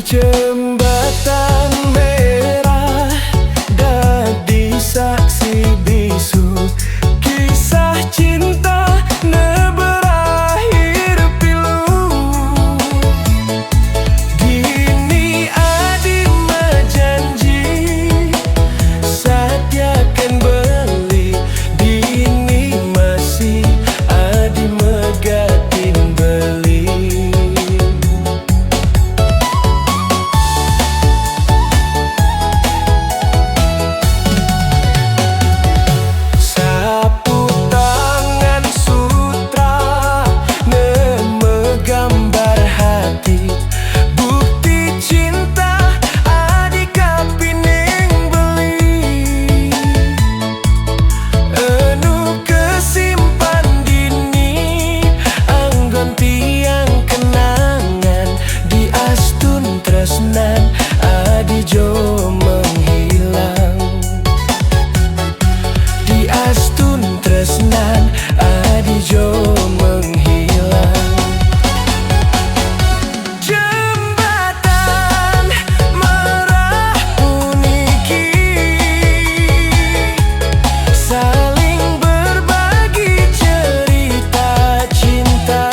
jembatan merah dadi saksi bisu kisah cinta ne berakhir pilu. Dini adi menjanji setia akan beli, dini masih adi megatin beli. Adi jo menghilang di astun tresnan, adi jo menghilang. Jembatan merah puniki saling berbagi cerita cinta,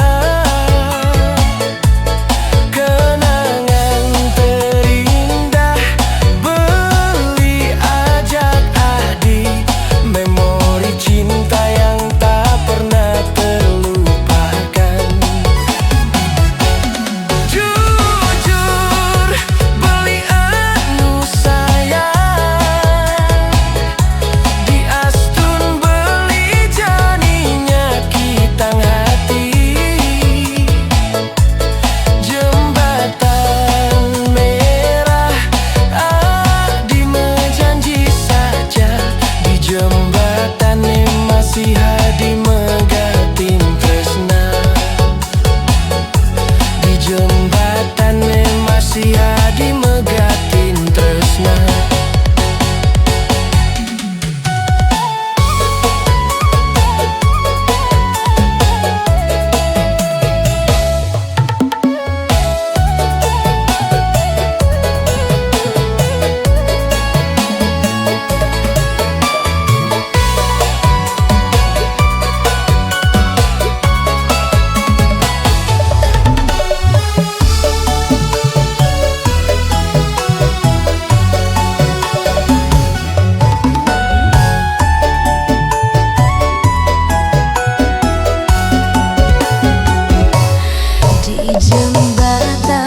kenangan terindah beli ajak adi, memori cinta yang tak pernah terlupakan. Jujur beli anu sayang, di astun beli janinya kitang hati. Jembatan merah adi menjanji saja, di jembatan masih adi megatin tresna, di jembatan masih adi megatin tresna. Di jembatan